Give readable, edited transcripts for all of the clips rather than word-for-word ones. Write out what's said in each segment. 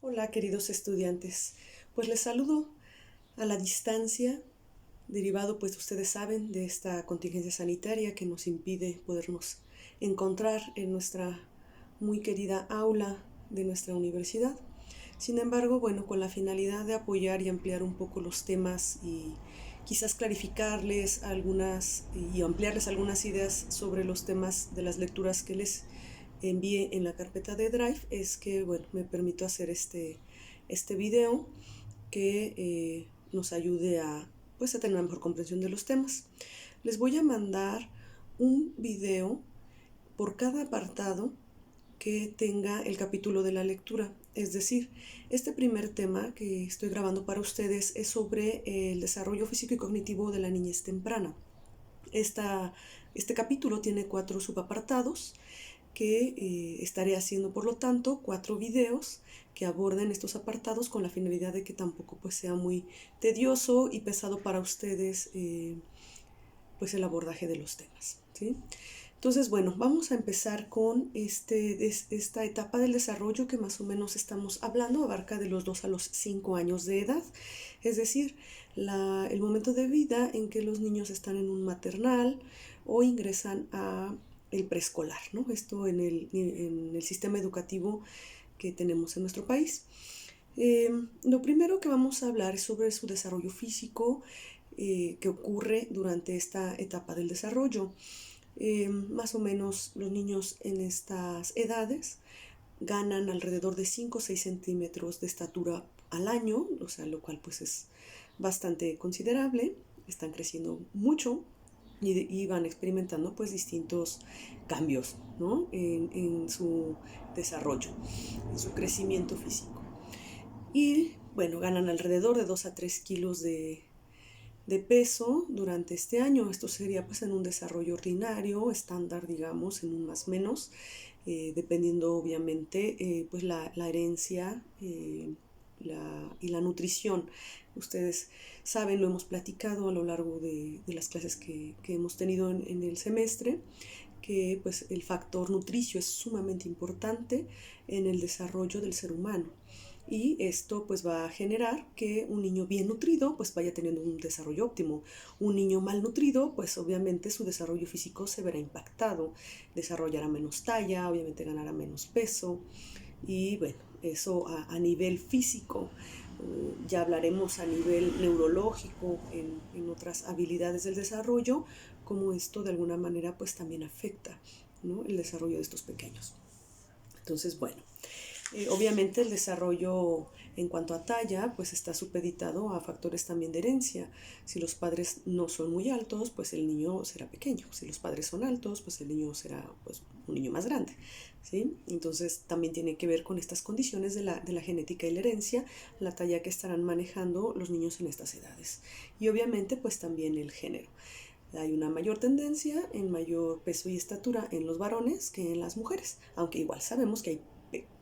Hola, queridos estudiantes. Pues les saludo a la distancia, derivado, pues ustedes saben, de esta contingencia sanitaria que nos impide podernos encontrar en nuestra muy querida aula de nuestra universidad. Sin embargo, bueno, con la finalidad de apoyar y ampliar un poco los temas y quizás clarificarles algunas y ampliarles algunas ideas sobre los temas de las lecturas que les envié en la carpeta de Drive, es que, bueno, me permito hacer este video que nos ayude pues, a tener una mejor comprensión de los temas. Les voy a mandar un video por cada apartado que tenga el capítulo de la lectura. Es decir, este primer tema que estoy grabando para ustedes es sobre el desarrollo físico y cognitivo de la niñez temprana. Este capítulo tiene 4 subapartados que estaré haciendo, por lo tanto, 4 videos que aborden estos apartados con la finalidad de que tampoco pues sea muy tedioso y pesado para ustedes pues el abordaje de los temas, ¿sí? Entonces, bueno, vamos a empezar con esta etapa del desarrollo que más o menos estamos hablando, abarca de los 2 a los 5 años de edad, es decir, el momento de vida en que los niños están en un maternal o ingresan a el preescolar, ¿no? Esto en el sistema educativo que tenemos en nuestro país. Lo primero que vamos a hablar es sobre su desarrollo físico que ocurre durante esta etapa del desarrollo. Más o menos los niños en estas edades ganan alrededor de 5 o 6 centímetros de estatura al año, o sea, lo cual pues es bastante considerable, están creciendo mucho y van experimentando pues distintos cambios, ¿no? en su desarrollo, en su crecimiento físico. Y bueno, ganan alrededor de 2 a 3 kilos de peso durante este año. Esto sería pues en un desarrollo ordinario, estándar, digamos, en un más menos, dependiendo obviamente pues la herencia y la nutrición. Ustedes saben, lo hemos platicado a lo largo de las clases que hemos tenido en el semestre, que pues el factor nutricio es sumamente importante en el desarrollo del ser humano. Y esto pues va a generar que un niño bien nutrido pues vaya teniendo un desarrollo óptimo. Un niño mal nutrido pues obviamente su desarrollo físico se verá impactado, desarrollará menos talla, obviamente ganará menos peso y bueno, eso a nivel físico. Ya hablaremos a nivel neurológico en otras habilidades del desarrollo, como esto de alguna manera pues también afecta, ¿no?, el desarrollo de estos pequeños. Entonces, bueno, obviamente el desarrollo en cuanto a talla pues está supeditado a factores también de herencia. Si los padres no son muy altos, pues el niño será pequeño. Si los padres son altos, pues el niño será pues un niño más grande, ¿sí? Entonces también tiene que ver con estas condiciones de la genética y la herencia, la talla que estarán manejando los niños en estas edades. Y obviamente pues también el género. Hay una mayor tendencia en mayor peso y estatura en los varones que en las mujeres, aunque igual sabemos que hay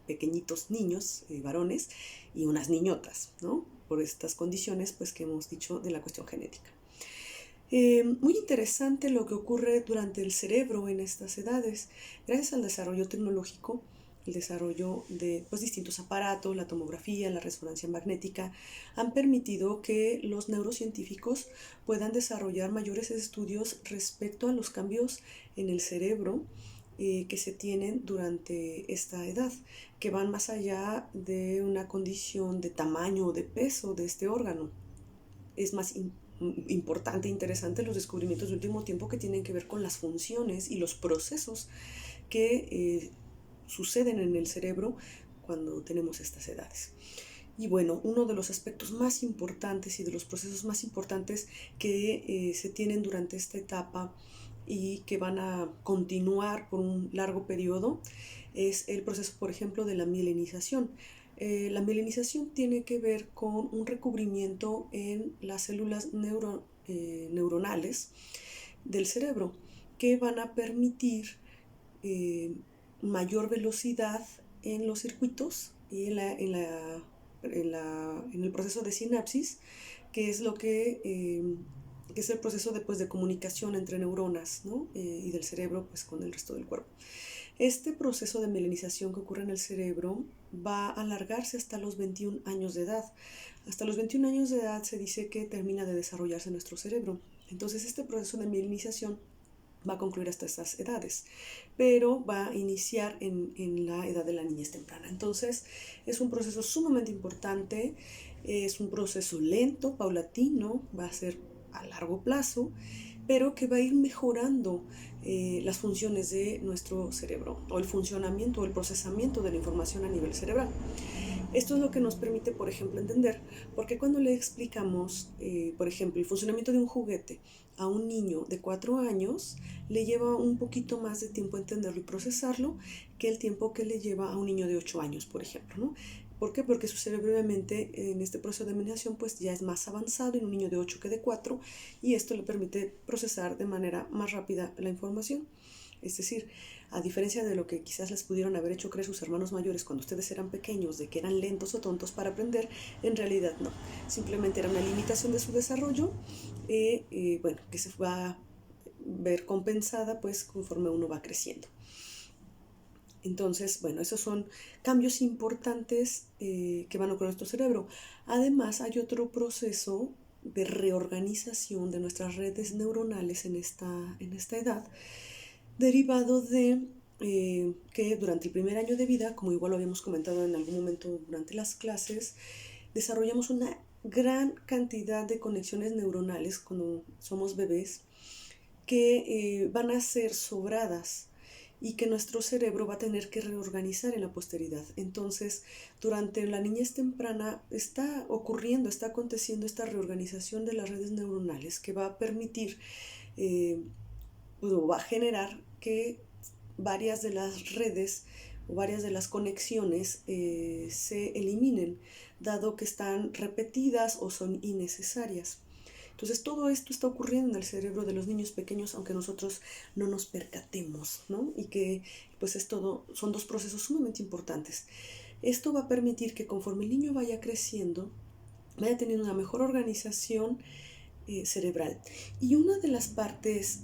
pequeñitos niños, varones, y unas niñotas, ¿no? Por estas condiciones pues que hemos dicho de la cuestión genética. Muy interesante lo que ocurre durante el cerebro en estas edades. Gracias al desarrollo tecnológico, el desarrollo de pues, distintos aparatos, la tomografía, la resonancia magnética, han permitido que los neurocientíficos puedan desarrollar mayores estudios respecto a los cambios en el cerebro que se tienen durante esta edad, que van más allá de una condición de tamaño o de peso de este órgano. Es más importante e interesante los descubrimientos de último tiempo que tienen que ver con las funciones y los procesos que suceden en el cerebro cuando tenemos estas edades. Y bueno, uno de los aspectos más importantes y de los procesos más importantes que se tienen durante esta etapa y que van a continuar por un largo periodo es el proceso, por ejemplo, de la mielinización. La mielinización tiene que ver con un recubrimiento en las células neuronales del cerebro que van a permitir mayor velocidad en los circuitos y en el proceso de sinapsis, que es lo que es el proceso de comunicación entre neuronas, ¿no? Y del cerebro pues, con el resto del cuerpo. Este proceso de mielinización que ocurre en el cerebro va a alargarse hasta los 21 años de edad. Hasta los 21 años de edad se dice que termina de desarrollarse nuestro cerebro. Entonces este proceso de mielinización va a concluir hasta estas edades, pero va a iniciar en la edad de la niñez temprana. Entonces es un proceso sumamente importante, es un proceso lento, paulatino, va a ser a largo plazo, pero que va a ir mejorando las funciones de nuestro cerebro, o el funcionamiento o el procesamiento de la información a nivel cerebral. Esto es lo que nos permite, por ejemplo, entender por qué cuando le explicamos, por ejemplo, el funcionamiento de un juguete a un niño de 4 años, le lleva un poquito más de tiempo entenderlo y procesarlo que el tiempo que le lleva a un niño de 8 años, por ejemplo, ¿no? ¿Por qué? Porque su cerebro obviamente en este proceso de memorización pues ya es más avanzado en un niño de 8 que de 4 y esto le permite procesar de manera más rápida la información. Es decir, a diferencia de lo que quizás les pudieron haber hecho creer sus hermanos mayores cuando ustedes eran pequeños, de que eran lentos o tontos para aprender, en realidad no. Simplemente era una limitación de su desarrollo, bueno, que se va a ver compensada pues conforme uno va creciendo. Entonces, bueno, esos son cambios importantes que van a ocurrir en nuestro cerebro. Además, hay otro proceso de reorganización de nuestras redes neuronales en esta edad, derivado de que durante el primer año de vida, como igual lo habíamos comentado en algún momento durante las clases, desarrollamos una gran cantidad de conexiones neuronales cuando somos bebés que van a ser sobradas y que nuestro cerebro va a tener que reorganizar en la posteridad. Entonces, durante la niñez temprana está ocurriendo, está aconteciendo esta reorganización de las redes neuronales que va a permitir, va a generar que varias de las redes o varias de las conexiones se eliminen, dado que están repetidas o son innecesarias. Entonces todo esto está ocurriendo en el cerebro de los niños pequeños, aunque nosotros no nos percatemos, ¿no? Y que pues son dos procesos sumamente importantes. Esto va a permitir que conforme el niño vaya creciendo, vaya teniendo una mejor organización cerebral. Y una de las partes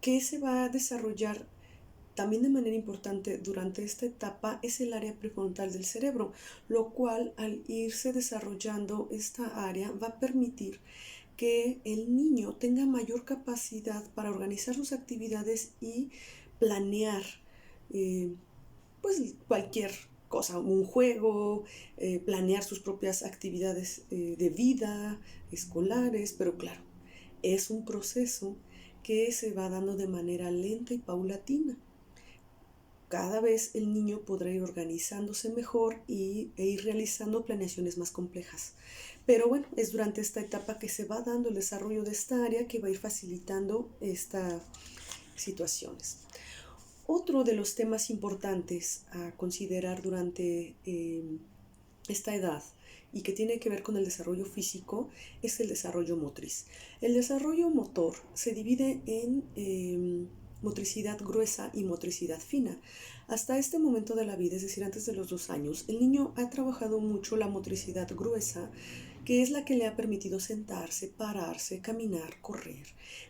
que se va a desarrollar también de manera importante durante esta etapa es el área prefrontal del cerebro, lo cual al irse desarrollando esta área va a permitir que el niño tenga mayor capacidad para organizar sus actividades y planear pues cualquier cosa, un juego, planear sus propias actividades de vida, escolares, pero claro, es un proceso que se va dando de manera lenta y paulatina. Cada vez el niño podrá ir organizándose mejor e ir realizando planeaciones más complejas. Pero bueno, es durante esta etapa que se va dando el desarrollo de esta área que va a ir facilitando estas situaciones. Otro de los temas importantes a considerar durante esta edad y que tiene que ver con el desarrollo físico es el desarrollo motriz. El desarrollo motor se divide en motricidad gruesa y motricidad fina. Hasta este momento de la vida, es decir, antes de los 2 años, el niño ha trabajado mucho la motricidad gruesa, que es la que le ha permitido sentarse, pararse, caminar, correr,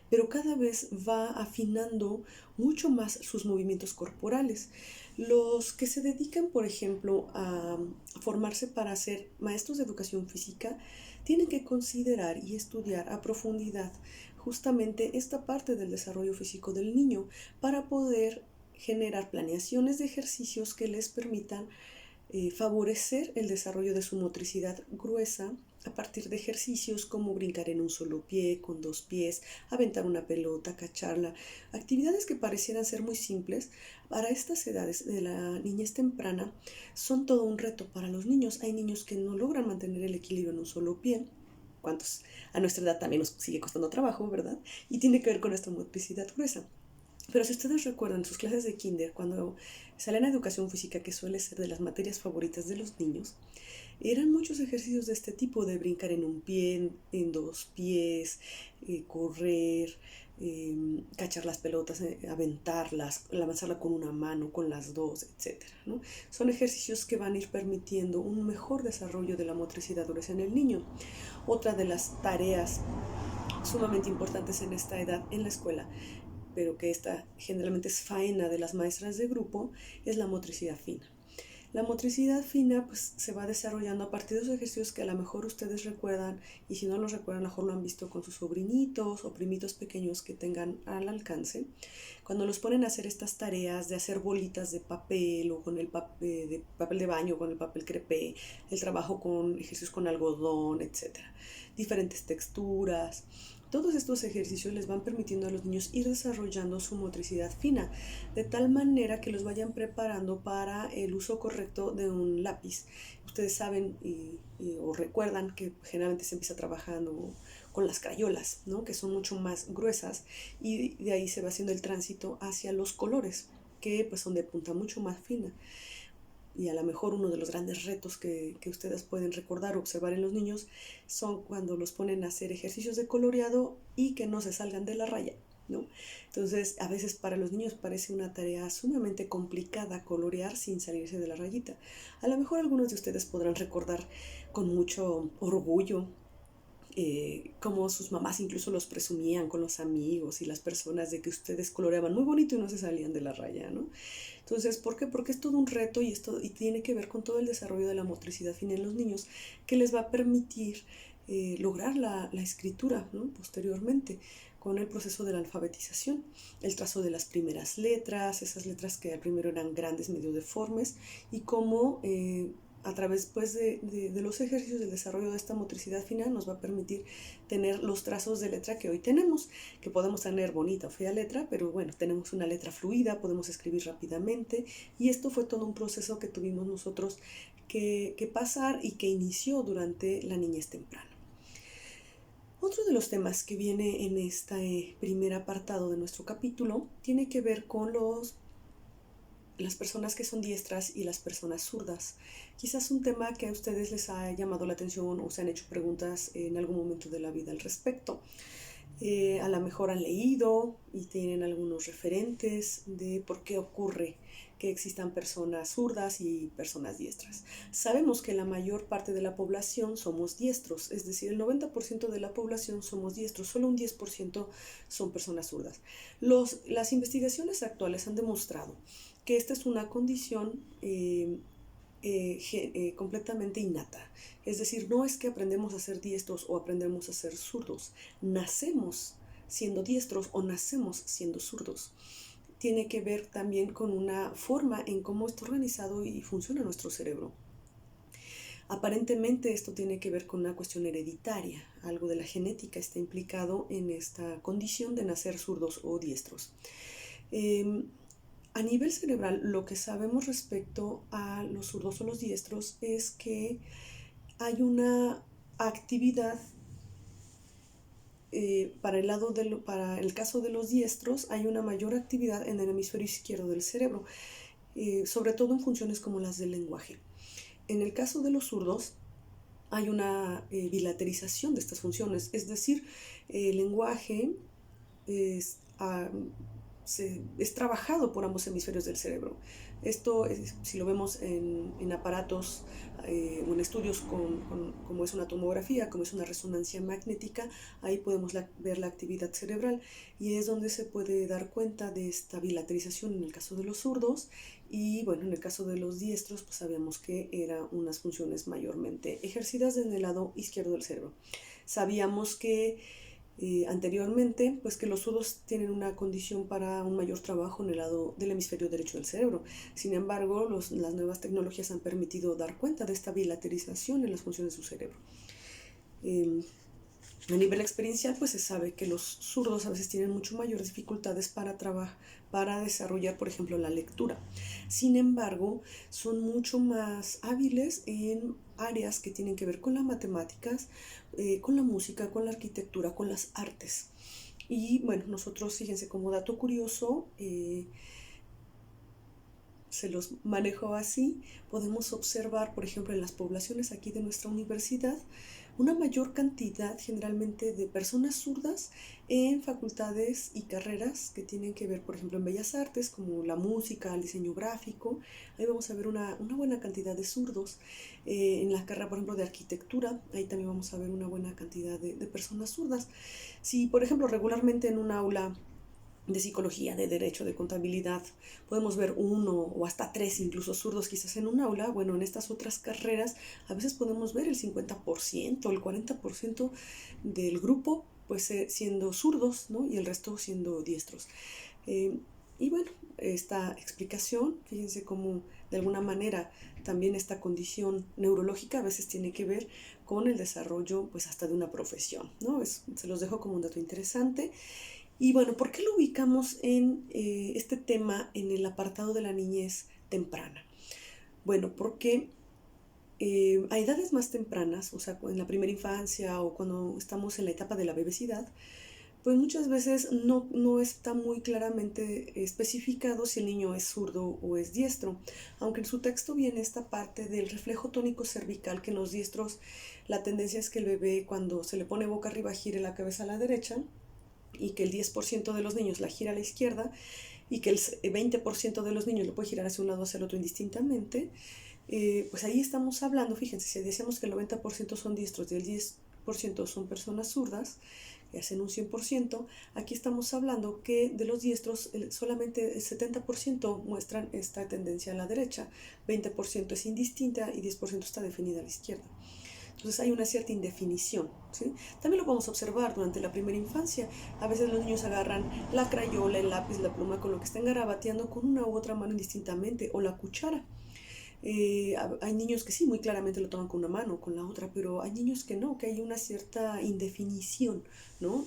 pero cada vez va afinando mucho más sus movimientos corporales. Los que se dedican, por ejemplo, a formarse para ser maestros de educación física, tienen que considerar y estudiar a profundidad justamente esta parte del desarrollo físico del niño para poder generar planeaciones de ejercicios que les permitan favorecer el desarrollo de su motricidad gruesa a partir de ejercicios como brincar en un solo pie, con 2 pies, aventar una pelota, cacharla, actividades que parecieran ser muy simples. Para estas edades de la niñez temprana son todo un reto para los niños. Hay niños que no logran mantener el equilibrio en un solo pie. ¿Cuántos? A nuestra edad también nos sigue costando trabajo, ¿verdad? Y tiene que ver con esta motricidad gruesa. Pero si ustedes recuerdan sus clases de kinder, cuando salen a educación física, que suele ser de las materias favoritas de los niños, eran muchos ejercicios de este tipo, de brincar en un pie, en 2 pies, correr, cachar las pelotas, aventarlas, lanzarla con una mano, con las dos, etc., ¿no? Son ejercicios que van a ir permitiendo un mejor desarrollo de la motricidad gruesa en el niño. Otra de las tareas sumamente importantes en esta edad en la escuela pero que esta generalmente es faena de las maestras de grupo, es la motricidad fina. La motricidad fina pues, se va desarrollando a partir de esos ejercicios que a lo mejor ustedes recuerdan, y si no los recuerdan, a lo mejor lo han visto con sus sobrinitos o primitos pequeños que tengan al alcance. Cuando los ponen a hacer estas tareas de hacer bolitas de papel o con el papel de baño, con el papel crepé, el trabajo con ejercicios con algodón, etcétera, diferentes texturas. Todos estos ejercicios les van permitiendo a los niños ir desarrollando su motricidad fina, de tal manera que los vayan preparando para el uso correcto de un lápiz. Ustedes saben o recuerdan que generalmente se empieza trabajando con las crayolas, ¿no? Que son mucho más gruesas, y de ahí se va haciendo el tránsito hacia los colores, que pues son de punta mucho más fina. Y a lo mejor uno de los grandes retos que ustedes pueden recordar o observar en los niños son cuando los ponen a hacer ejercicios de coloreado y que no se salgan de la raya, ¿no? Entonces, a veces para los niños parece una tarea sumamente complicada colorear sin salirse de la rayita. A lo mejor algunos de ustedes podrán recordar con mucho orgullo como sus mamás incluso los presumían con los amigos y las personas de que ustedes coloreaban muy bonito y no se salían de la raya, ¿no? Entonces, ¿por qué? Porque es todo un reto y tiene que ver con todo el desarrollo de la motricidad fina en los niños, que les va a permitir lograr la escritura, ¿no? Posteriormente, con el proceso de la alfabetización, el trazo de las primeras letras, esas letras que al primero eran grandes, medio deformes, y cómo a través pues, de los ejercicios del desarrollo de esta motricidad fina nos va a permitir tener los trazos de letra que hoy tenemos, que podemos tener bonita o fea letra, pero bueno, tenemos una letra fluida, podemos escribir rápidamente, y esto fue todo un proceso que tuvimos nosotros que pasar y que inició durante la niñez temprana. Otro de los temas que viene en este primer apartado de nuestro capítulo tiene que ver con las personas que son diestras y las personas zurdas. Quizás un tema que a ustedes les ha llamado la atención o se han hecho preguntas en algún momento de la vida al respecto. A lo mejor han leído y tienen algunos referentes de por qué ocurre que existan personas zurdas y personas diestras. Sabemos que la mayor parte de la población somos diestros, es decir, el 90% de la población somos diestros, solo un 10% son personas zurdas. Las investigaciones actuales han demostrado que esta es una condición completamente innata. Es decir, no es que aprendemos a ser diestros o aprendemos a ser zurdos. Nacemos siendo diestros o nacemos siendo zurdos. Tiene que ver también con una forma en cómo está organizado y funciona nuestro cerebro. Aparentemente esto tiene que ver con una cuestión hereditaria. Algo de la genética está implicado en esta condición de nacer zurdos o diestros. A nivel cerebral, lo que sabemos respecto a los zurdos o los diestros es que hay una actividad para el caso de los diestros, hay una mayor actividad en el hemisferio izquierdo del cerebro, sobre todo en funciones como las del lenguaje. En el caso de los zurdos, hay una bilaterización de estas funciones, es decir, el lenguaje es trabajado por ambos hemisferios del cerebro. Esto, si lo vemos en aparatos o en estudios como es una tomografía, como es una resonancia magnética, ahí podemos ver la actividad cerebral y es donde se puede dar cuenta de esta bilaterización en el caso de los zurdos. Y bueno, en el caso de los diestros, pues sabíamos que eran unas funciones mayormente ejercidas en el lado izquierdo del cerebro. Sabíamos que anteriormente, pues que los zurdos tienen una condición para un mayor trabajo en el lado del hemisferio derecho del cerebro. Sin embargo, las nuevas tecnologías han permitido dar cuenta de esta bilaterización en las funciones de su cerebro. A nivel experiencial, pues se sabe que los zurdos a veces tienen mucho mayores dificultades para desarrollar, por ejemplo, la lectura. Sin embargo, son mucho más hábiles en áreas que tienen que ver con las matemáticas, con la música, con la arquitectura, con las artes. Y bueno, nosotros, fíjense, como dato curioso, se los manejo así, podemos observar, por ejemplo, en las poblaciones aquí de nuestra universidad, una mayor cantidad generalmente de personas zurdas en facultades y carreras que tienen que ver, por ejemplo, en bellas artes, como la música, el diseño gráfico. Ahí vamos a ver una buena cantidad de zurdos. En la carrera, por ejemplo, de arquitectura, ahí también vamos a ver una buena cantidad de personas zurdas. Si, por ejemplo, regularmente en un aula de psicología, de derecho, de contabilidad, podemos ver uno o hasta tres incluso zurdos quizás en un aula. Bueno, en estas otras carreras a veces podemos ver el 50%, el 40% del grupo pues siendo zurdos, ¿no? Y el resto siendo diestros. Y bueno, esta explicación, fíjense cómo de alguna manera también esta condición neurológica a veces tiene que ver con el desarrollo pues hasta de una profesión, ¿no? Se los dejo como un dato interesante. Y bueno, ¿por qué lo ubicamos en este tema en el apartado de la niñez temprana? Bueno, porque a edades más tempranas, o sea, en la primera infancia o cuando estamos en la etapa de la bebecidad, pues muchas veces no está muy claramente especificado si el niño es zurdo o es diestro, aunque en su texto viene esta parte del reflejo tónico cervical, que en los diestros la tendencia es que el bebé cuando se le pone boca arriba gire la cabeza a la derecha, y que el 10% de los niños la gira a la izquierda, y que el 20% de los niños lo puede girar hacia un lado o hacia el otro indistintamente. Pues ahí estamos hablando, fíjense, si decíamos que el 90% son diestros y el 10% son personas zurdas, que hacen un 100%, aquí estamos hablando que de los diestros solamente el 70% muestran esta tendencia a la derecha, 20% es indistinta y 10% está definida a la izquierda. Entonces hay una cierta indefinición, ¿sí? También lo podemos observar durante la primera infancia. A veces los niños agarran la crayola, el lápiz, la pluma, con lo que estén garabateando con una u otra mano indistintamente, o la cuchara. Hay niños que sí, muy claramente lo toman con una mano o con la otra, pero hay niños que no, que hay una cierta indefinición, ¿no?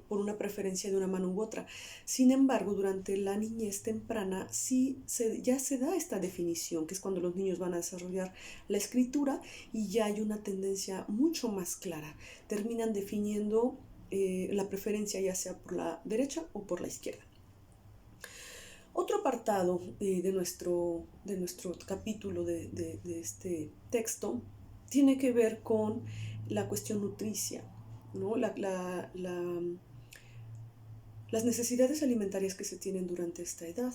Por una preferencia de una mano u otra. Sin embargo, durante la niñez temprana sí ya se da esta definición, que es cuando los niños van a desarrollar la escritura y ya hay una tendencia mucho más clara. Terminan definiendo la preferencia ya sea por la derecha o por la izquierda. Otro apartado de nuestro capítulo de este texto tiene que ver con la cuestión nutricia, ¿no? Las necesidades alimentarias que se tienen durante esta edad,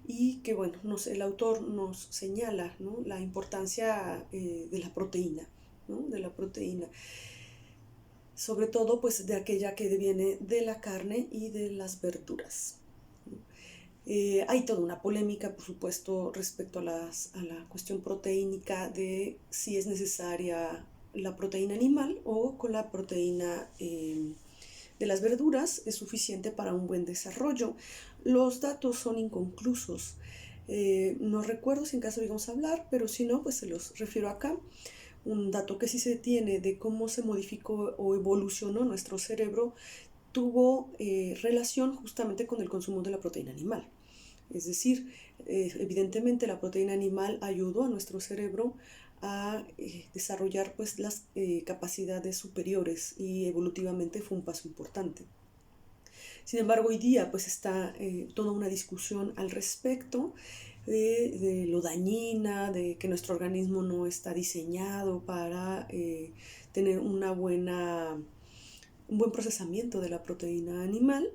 y que bueno, el autor nos señala, ¿no?, la importancia de la proteína, ¿no?, de la proteína, sobre todo pues de aquella que viene de la carne y de las verduras. Hay toda una polémica, por supuesto, respecto a la cuestión proteínica de si es necesaria la proteína animal o con la proteína de las verduras es suficiente para un buen desarrollo. Los datos son inconclusos. No recuerdo si en caso íbamos a hablar, pero si no, pues se los refiero acá. Un dato que sí se tiene de cómo se modificó o evolucionó nuestro cerebro tuvo relación justamente con el consumo de la proteína animal. Es decir, evidentemente la proteína animal ayudó a nuestro cerebro a desarrollar pues las capacidades superiores, y evolutivamente fue un paso importante. Sin embargo, hoy día pues está toda una discusión al respecto de lo dañina, de que nuestro organismo no está diseñado para tener un buen procesamiento de la proteína animal.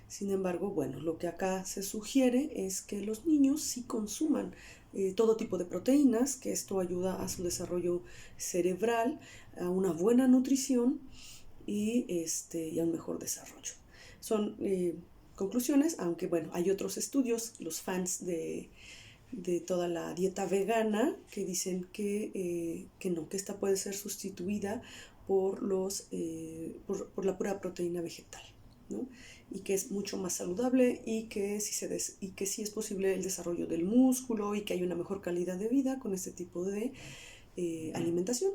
Sin embargo, bueno, lo que acá se sugiere es que los niños sí consuman todo tipo de proteínas, que esto ayuda a su desarrollo cerebral, a una buena nutrición y a un mejor desarrollo. Son conclusiones, aunque bueno, hay otros estudios, los fans de toda la dieta vegana, que dicen que no, que esta puede ser sustituida por la pura proteína vegetal, ¿no?, y que es mucho más saludable, y que sí es posible el desarrollo del músculo, y que hay una mejor calidad de vida con este tipo de alimentación.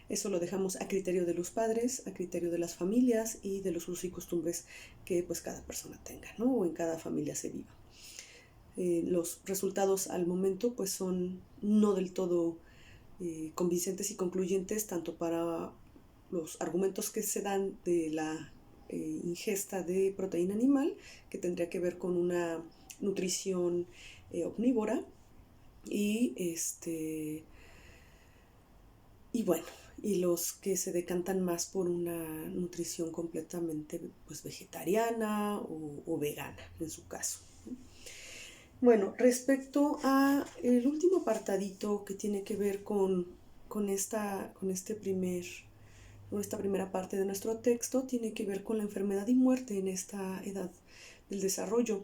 Eso lo dejamos a criterio de los padres, a criterio de las familias y de los usos y costumbres que pues cada persona tenga, ¿no?, o en cada familia se viva. Los resultados al momento pues son no del todo convincentes y concluyentes, tanto para los argumentos que se dan de la ingesta de proteína animal, que tendría que ver con una nutrición omnívora, y bueno, y los que se decantan más por una nutrición completamente pues vegetariana o vegana en su caso. Bueno, respecto a el último apartadito que tiene que ver con esta primera parte de nuestro texto, tiene que ver con la enfermedad y muerte en esta edad del desarrollo.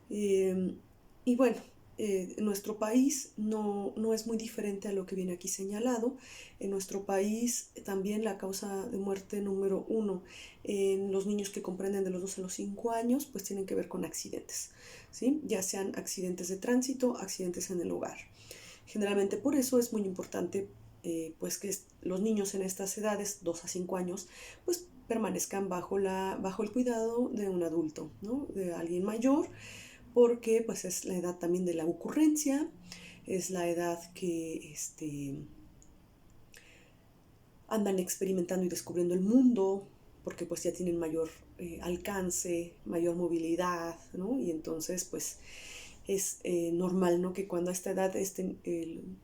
Y bueno, en nuestro país no es muy diferente a lo que viene aquí señalado. En nuestro país también la causa de muerte número 1 en los niños que comprenden de los 2 a los 5 años, pues tienen que ver con accidentes, ¿sí? Ya sean accidentes de tránsito, accidentes en el hogar. Generalmente por eso es muy importante pues que los niños en estas edades, 2 a 5 años, pues permanezcan bajo el cuidado de un adulto, ¿no? De alguien mayor, porque pues es la edad también de la ocurrencia, es la edad que andan experimentando y descubriendo el mundo, porque pues ya tienen mayor alcance, mayor movilidad, ¿no? Y entonces pues es normal, ¿no? Que cuando a esta edad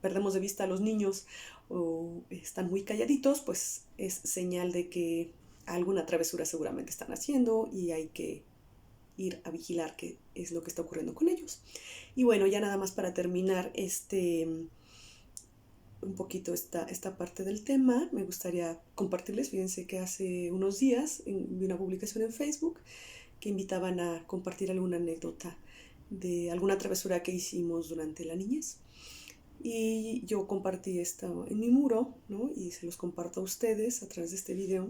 perdemos de vista a los niños o están muy calladitos, pues es señal de que alguna travesura seguramente están haciendo y hay que ir a vigilar qué es lo que está ocurriendo con ellos. Y bueno, ya nada más para terminar un poquito esta parte del tema, me gustaría compartirles, fíjense que hace unos días vi una publicación en Facebook que invitaban a compartir alguna anécdota de alguna travesura que hicimos durante la niñez. Y yo compartí esto en mi muro, ¿no? Y se los comparto a ustedes a través de este video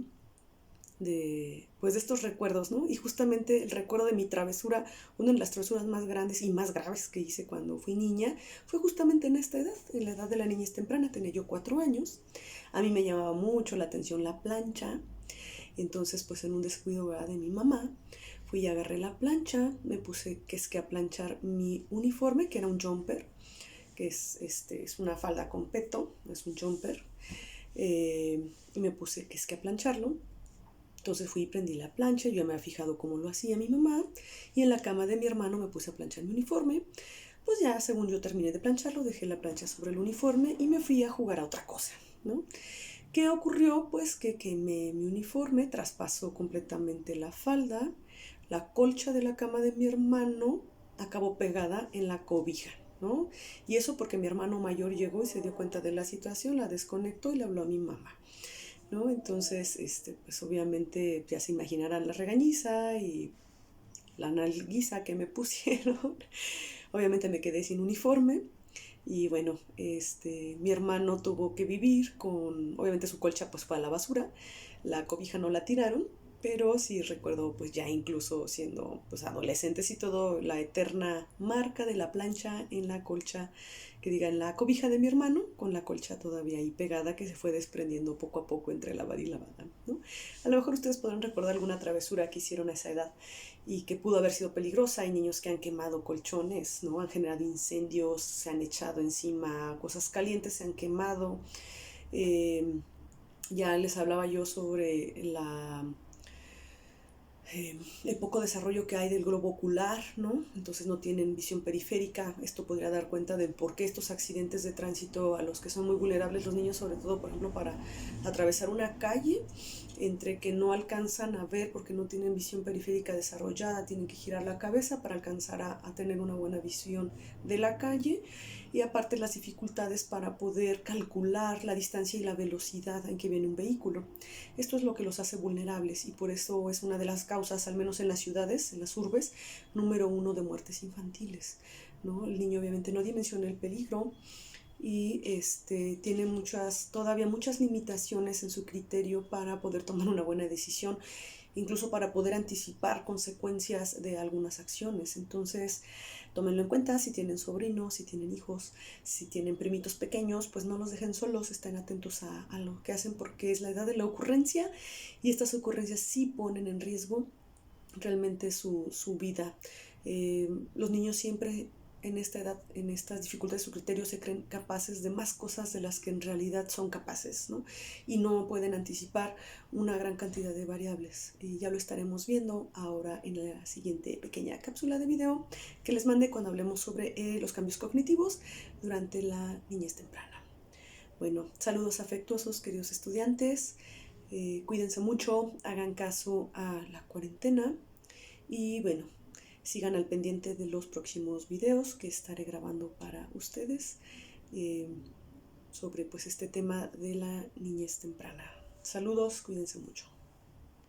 pues de estos recuerdos, ¿no? Y justamente el recuerdo de mi travesura, una de las travesuras más grandes y más graves que hice cuando fui niña, fue justamente en esta edad, en la edad de la niñez temprana, tenía yo 4 años. A mí me llamaba mucho la atención la plancha, entonces pues en un descuido, ¿verdad?, de mi mamá, fui y agarré la plancha, me puse a planchar mi uniforme, que era un jumper, que es una falda con peto, es un jumper, y me puse a plancharlo. Entonces fui y prendí la plancha, yo me había fijado cómo lo hacía mi mamá, y en la cama de mi hermano me puse a planchar mi uniforme. Pues ya, según yo terminé de plancharlo, dejé la plancha sobre el uniforme y me fui a jugar a otra cosa, ¿no? ¿Qué ocurrió? Pues que quemé mi uniforme, traspasó completamente la falda, la colcha de la cama de mi hermano acabó pegada en la cobija, ¿no? Y eso porque mi hermano mayor llegó y se dio cuenta de la situación, la desconectó y le habló a mi mamá, ¿no? Entonces, pues obviamente ya se imaginarán la regañiza y la nalguiza que me pusieron. Obviamente me quedé sin uniforme y bueno, mi hermano tuvo que vivir con, obviamente su colcha pues fue a la basura, la cobija no la tiraron, pero sí recuerdo pues ya incluso siendo pues adolescentes y todo, la eterna marca de la plancha en la colcha, que diga en la cobija de mi hermano, con la colcha todavía ahí pegada que se fue desprendiendo poco a poco entre lavada y lavada, ¿no? A lo mejor ustedes podrán recordar alguna travesura que hicieron a esa edad y que pudo haber sido peligrosa. Hay niños que han quemado colchones, ¿no? Han generado incendios, se han echado encima cosas calientes, se han quemado. Ya les hablaba yo sobre el poco desarrollo que hay del globo ocular, ¿no? Entonces no tienen visión periférica. Esto podría dar cuenta del por qué estos accidentes de tránsito a los que son muy vulnerables los niños, sobre todo, por ejemplo, para atravesar una calle, entre que no alcanzan a ver porque no tienen visión periférica desarrollada, tienen que girar la cabeza para alcanzar a tener una buena visión de la calle, y aparte las dificultades para poder calcular la distancia y la velocidad en que viene un vehículo. Esto es lo que los hace vulnerables y por eso es una de las causas, al menos en las ciudades, en las urbes, número 1 de muertes infantiles, ¿no? El niño obviamente no dimensiona el peligro y tiene todavía muchas limitaciones en su criterio para poder tomar una buena decisión, incluso para poder anticipar consecuencias de algunas acciones. Entonces, tómenlo en cuenta si tienen sobrinos, si tienen hijos, si tienen primitos pequeños, pues no los dejen solos, estén atentos a lo que hacen porque es la edad de la ocurrencia y estas ocurrencias sí ponen en riesgo realmente su vida. Los niños siempre en esta edad, en estas dificultades de su criterio, se creen capaces de más cosas de las que en realidad son capaces, ¿no? Y no pueden anticipar una gran cantidad de variables. Y ya lo estaremos viendo ahora en la siguiente pequeña cápsula de video que les mande cuando hablemos sobre los cambios cognitivos durante la niñez temprana. Bueno, saludos afectuosos, queridos estudiantes. Cuídense mucho, hagan caso a la cuarentena y bueno, sigan al pendiente de los próximos videos que estaré grabando para ustedes sobre pues este tema de la niñez temprana. Saludos, cuídense mucho.